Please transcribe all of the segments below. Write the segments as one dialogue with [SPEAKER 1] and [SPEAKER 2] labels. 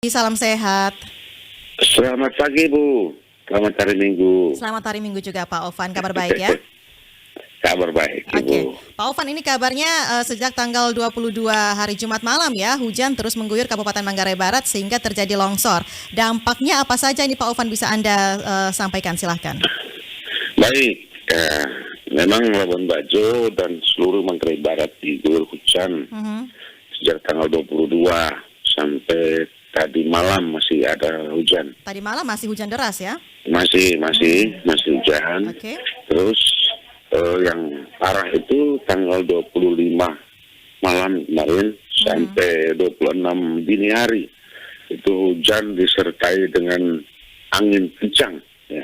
[SPEAKER 1] Salam sehat.
[SPEAKER 2] Selamat pagi Bu, selamat hari Minggu.
[SPEAKER 1] Selamat hari Minggu juga Pak Ovan, kabar baik ya?
[SPEAKER 2] Kabar baik
[SPEAKER 1] Oke,
[SPEAKER 2] Ibu.
[SPEAKER 1] Pak Ovan ini kabarnya sejak tanggal 22 hari Jumat malam ya, hujan terus mengguyur Kabupaten Manggarai Barat sehingga terjadi longsor. Dampaknya apa saja ini Pak Ovan bisa Anda sampaikan, silahkan.
[SPEAKER 2] Baik, memang Labuan Bajo dan seluruh Manggarai Barat diguyur hujan sejak tanggal 22 sampai tadi malam masih ada hujan.
[SPEAKER 1] Tadi malam masih hujan deras ya?
[SPEAKER 2] Masih hujan.
[SPEAKER 1] Oke.
[SPEAKER 2] Terus yang parah itu tanggal 25 malam kemarin sampai 26 dini hari. Itu hujan disertai dengan angin kencang ya.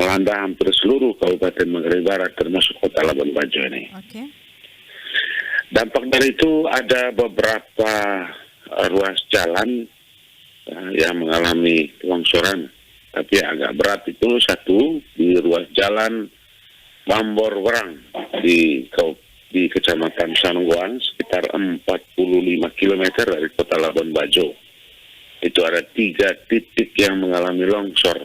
[SPEAKER 2] Melanda hampir seluruh Kabupaten Manggarai Barat termasuk Kota Labuan Bajo ini.
[SPEAKER 1] Oke.
[SPEAKER 2] Dampak dari itu ada beberapa ruas jalan yang mengalami longsoran. Tapi agak berat itu satu di ruas jalan Mambor Werang di Kecamatan Sanonggoang sekitar 45 km dari Kota Labuan Bajo. Itu ada 3 titik yang mengalami longsor.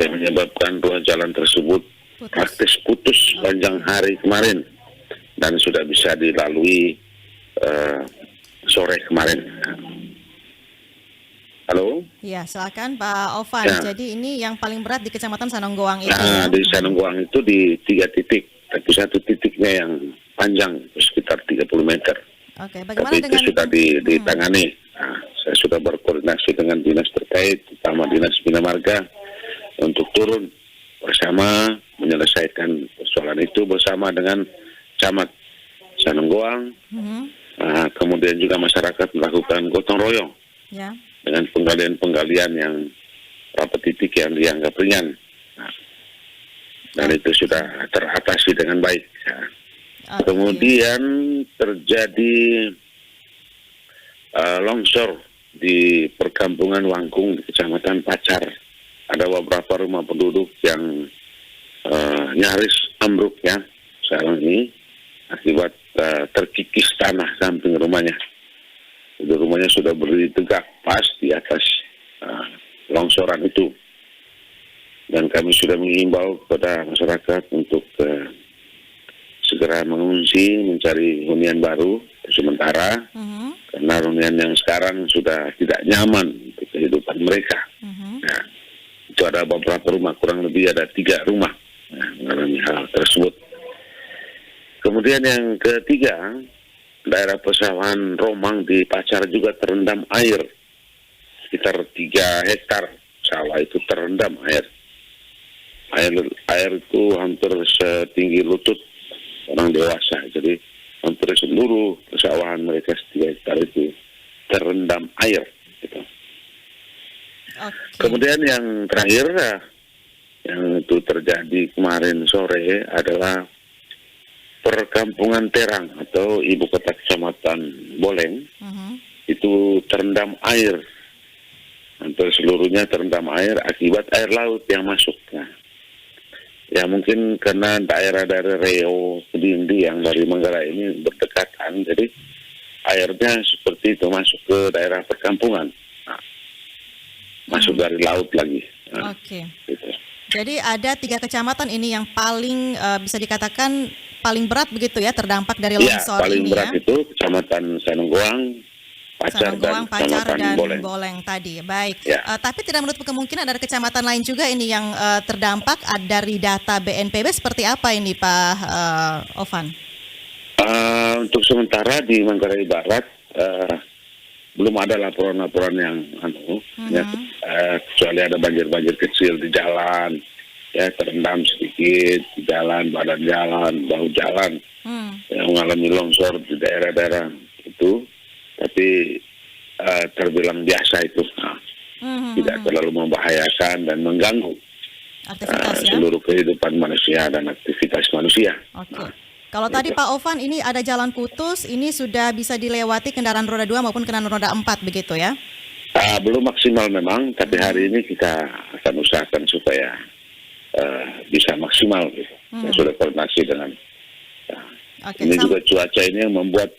[SPEAKER 2] Yang menyebabkan ruas jalan tersebut praktis putus sepanjang hari kemarin dan sudah bisa dilalui sore kemarin. Halo?
[SPEAKER 1] Ya, silakan Pak Ovan.
[SPEAKER 2] Ya.
[SPEAKER 1] Jadi ini yang paling berat di Kecamatan Sanonggoang itu
[SPEAKER 2] Nah,
[SPEAKER 1] ya?
[SPEAKER 2] di Sanonggoang itu di 3 titik, tapi satu titiknya yang panjang sekitar 30 meter.
[SPEAKER 1] Oke,
[SPEAKER 2] Tapi
[SPEAKER 1] bagaimana
[SPEAKER 2] itu
[SPEAKER 1] dengan
[SPEAKER 2] sudah ditangani. Nah, saya sudah berkoordinasi dengan dinas terkait, terutama dinas Bina Marga, untuk turun bersama menyelesaikan persoalan itu bersama dengan camat Sanonggoang. Kemudian juga masyarakat melakukan gotong royong
[SPEAKER 1] Ya.
[SPEAKER 2] dengan penggalian-penggalian yang beberapa titik yang dianggap ringan. Dan itu sudah teratasi dengan baik. Kemudian terjadi longsor di perkampungan Wangkung di Kecamatan Pacar. Ada beberapa rumah penduduk yang nyaris ambruk ya sekarang ini akibat terkikis tanah samping rumahnya. Itu rumahnya sudah berdiri tegak pas di atas longsoran itu. Dan kami sudah mengimbau kepada masyarakat untuk segera mengungsi, mencari hunian baru sementara, karena hunian yang sekarang sudah tidak nyaman untuk kehidupan mereka. Nah, itu ada beberapa rumah, kurang lebih ada 3 rumah mengalami hal tersebut. Kemudian yang ketiga, daerah pesawahan Romang di Pacar juga terendam air. Sekitar 3 hektar sawah itu terendam air. Air itu hampir setinggi lutut orang dewasa. Jadi hampir seluruh pesawahan mereka 3 hektar itu terendam air. Gitu. Kemudian yang terakhir, yang itu terjadi kemarin sore adalah perkampungan Terang atau ibu kota kecamatan Boleng itu terendam air, hampir seluruhnya terendam air akibat air laut yang masuk. Ya mungkin karena daerah-daerah Reo, Kedindi yang dari Manggarai ini berdekatan, jadi airnya seperti itu masuk ke daerah perkampungan, masuk dari laut lagi. Gitu.
[SPEAKER 1] Jadi ada 3 kecamatan ini yang paling bisa dikatakan paling berat begitu ya terdampak dari longsor
[SPEAKER 2] paling
[SPEAKER 1] ini
[SPEAKER 2] berat
[SPEAKER 1] ya?
[SPEAKER 2] itu Kecamatan Sanonggoang, Pacar dan
[SPEAKER 1] Boleng tadi. Baik.
[SPEAKER 2] Ya.
[SPEAKER 1] Tapi tidak menutup kemungkinan ada kecamatan lain juga ini yang terdampak. Dari data BNPB seperti apa ini Pak Ovan?
[SPEAKER 2] Untuk sementara di Manggarai Barat belum ada laporan-laporan yang kecuali ada banjir-banjir kecil di jalan, ya terendam sedikit di jalan, badan jalan, bahu jalan, yang mengalami longsor di daerah-daerah itu, tapi terbilang biasa itu, tidak terlalu membahayakan dan mengganggu seluruh kehidupan manusia dan aktivitas manusia.
[SPEAKER 1] Kalau tadi Pak Ovan ini ada jalan putus, ini sudah bisa dilewati kendaraan roda 2 maupun kendaraan roda 4 begitu ya?
[SPEAKER 2] Belum maksimal memang, tapi hari ini kita akan usahakan supaya bisa maksimal gitu. Saya sudah koordinasi dengan ini juga cuaca ini yang membuat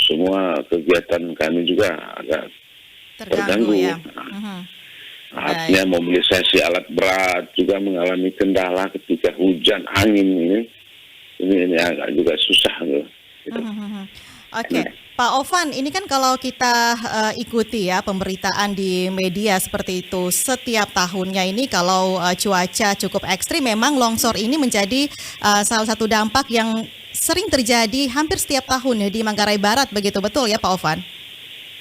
[SPEAKER 2] semua kegiatan kami juga agak
[SPEAKER 1] terganggu ya.
[SPEAKER 2] Artinya mobilisasi alat berat juga mengalami kendala ketika hujan angin ini agak juga susah gitu.
[SPEAKER 1] Oke, Pak Ovan, ini kan kalau kita ikuti ya pemberitaan di media seperti itu setiap tahunnya ini kalau cuaca cukup ekstrim, memang longsor ini menjadi salah satu dampak yang sering terjadi hampir setiap tahun ya di Manggarai Barat, begitu betul ya Pak Ovan?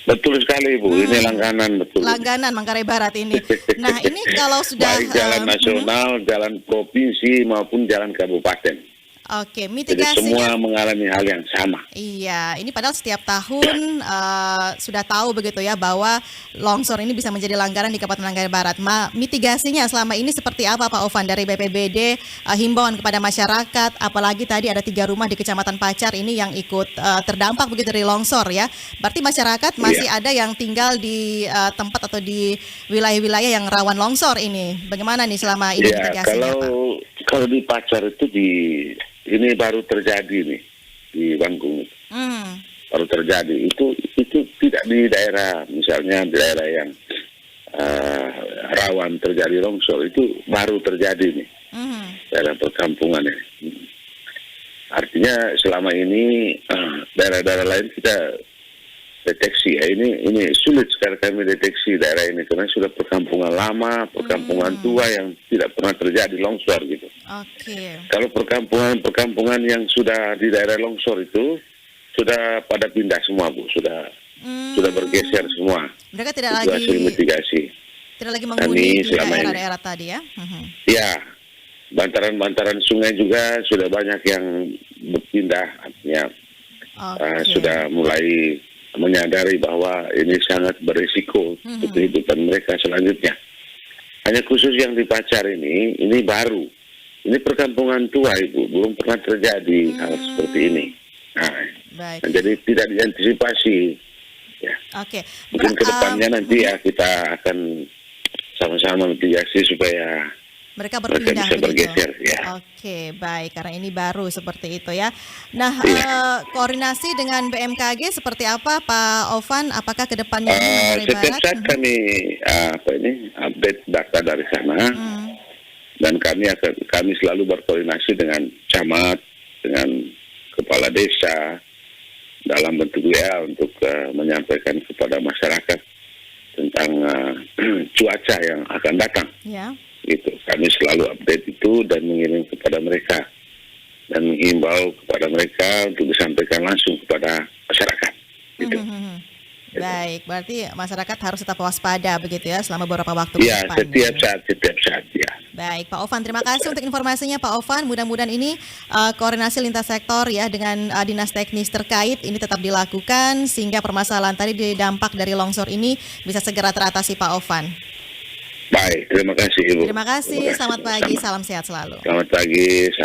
[SPEAKER 2] Betul sekali Bu, ini langganan betul.
[SPEAKER 1] Langganan Manggarai Barat ini. Nah ini kalau sudah
[SPEAKER 2] baik jalan nasional, jalan provinsi maupun jalan kabupaten.
[SPEAKER 1] Oke,
[SPEAKER 2] Jadi
[SPEAKER 1] mitigasinya.
[SPEAKER 2] semua mengalami hal yang sama.
[SPEAKER 1] Iya, ini padahal setiap tahun sudah tahu begitu ya bahwa longsor ini bisa menjadi langganan di Kabupaten Manggarai Barat. Mitigasinya selama ini seperti apa Pak Ovan dari BPBD, himbauan kepada masyarakat, apalagi tadi ada 3 rumah di Kecamatan Pacar ini yang ikut terdampak begitu dari longsor ya. Berarti masyarakat masih ada yang tinggal di tempat atau di wilayah-wilayah yang rawan longsor ini. Bagaimana nih selama ini mitigasinya Pak?
[SPEAKER 2] Kalau di Pacar itu ini baru terjadi nih di Bangkung. Baru terjadi itu tidak di daerah, misalnya di daerah yang rawan terjadi longsor itu baru terjadi nih. Daerah perkampungan ini. Artinya selama ini daerah-daerah lain kita deteksi ya, ini sulit sekali kami deteksi daerah ini karena sudah perkampungan lama, perkampungan tua yang tidak pernah terjadi longsor gitu.
[SPEAKER 1] Oke.
[SPEAKER 2] Kalau perkampungan yang sudah di daerah longsor itu sudah pada pindah semua Bu, sudah bergeser semua.
[SPEAKER 1] Mereka tidak
[SPEAKER 2] itu
[SPEAKER 1] lagi
[SPEAKER 2] hasil mitigasi.
[SPEAKER 1] Tidak lagi menghuni di
[SPEAKER 2] selama ini.
[SPEAKER 1] daerah-daerah tadi ya.
[SPEAKER 2] Ya, bantaran-bantaran sungai juga sudah banyak yang berpindah, artinya sudah mulai menyadari bahwa ini sangat berisiko untuk kehidupan mereka selanjutnya. Hanya khusus yang di Pacar ini baru. Ini perkampungan tua Ibu, belum pernah terjadi hal seperti ini. Nah, jadi tidak diantisipasi. Ya.
[SPEAKER 1] Oke.
[SPEAKER 2] Mungkin ke depannya nanti ya kita akan sama-sama mitigasi supaya
[SPEAKER 1] mereka berpindah
[SPEAKER 2] bisa bergeser, ya.
[SPEAKER 1] Oke, baik. Karena ini baru seperti itu ya. Nah, koordinasi dengan BMKG seperti apa, Pak Ovan? Apakah ke depannya ini Manggarai Barat?
[SPEAKER 2] Setiap saat kami update data dari sana, dan kami selalu berkoordinasi dengan camat, dengan kepala desa dalam bentuk WA untuk menyampaikan kepada masyarakat tentang cuaca yang akan datang.
[SPEAKER 1] Ya.
[SPEAKER 2] Gitu. Kami selalu update itu dan mengirim kepada mereka dan menghimbau kepada mereka untuk disampaikan langsung kepada masyarakat. Gitu.
[SPEAKER 1] Baik, berarti masyarakat harus tetap waspada begitu ya selama beberapa waktu ke depan.
[SPEAKER 2] Setiap saat ya.
[SPEAKER 1] Baik, Pak Ovan, terima kasih untuk informasinya Pak Ovan. Mudah-mudahan ini koordinasi lintas sektor ya dengan dinas teknis terkait ini tetap dilakukan sehingga permasalahan tadi dampak dari longsor ini bisa segera teratasi Pak Ovan.
[SPEAKER 2] Baik, terima kasih Ibu.
[SPEAKER 1] Terima kasih, selamat pagi, salam sehat selalu.
[SPEAKER 2] Selamat pagi.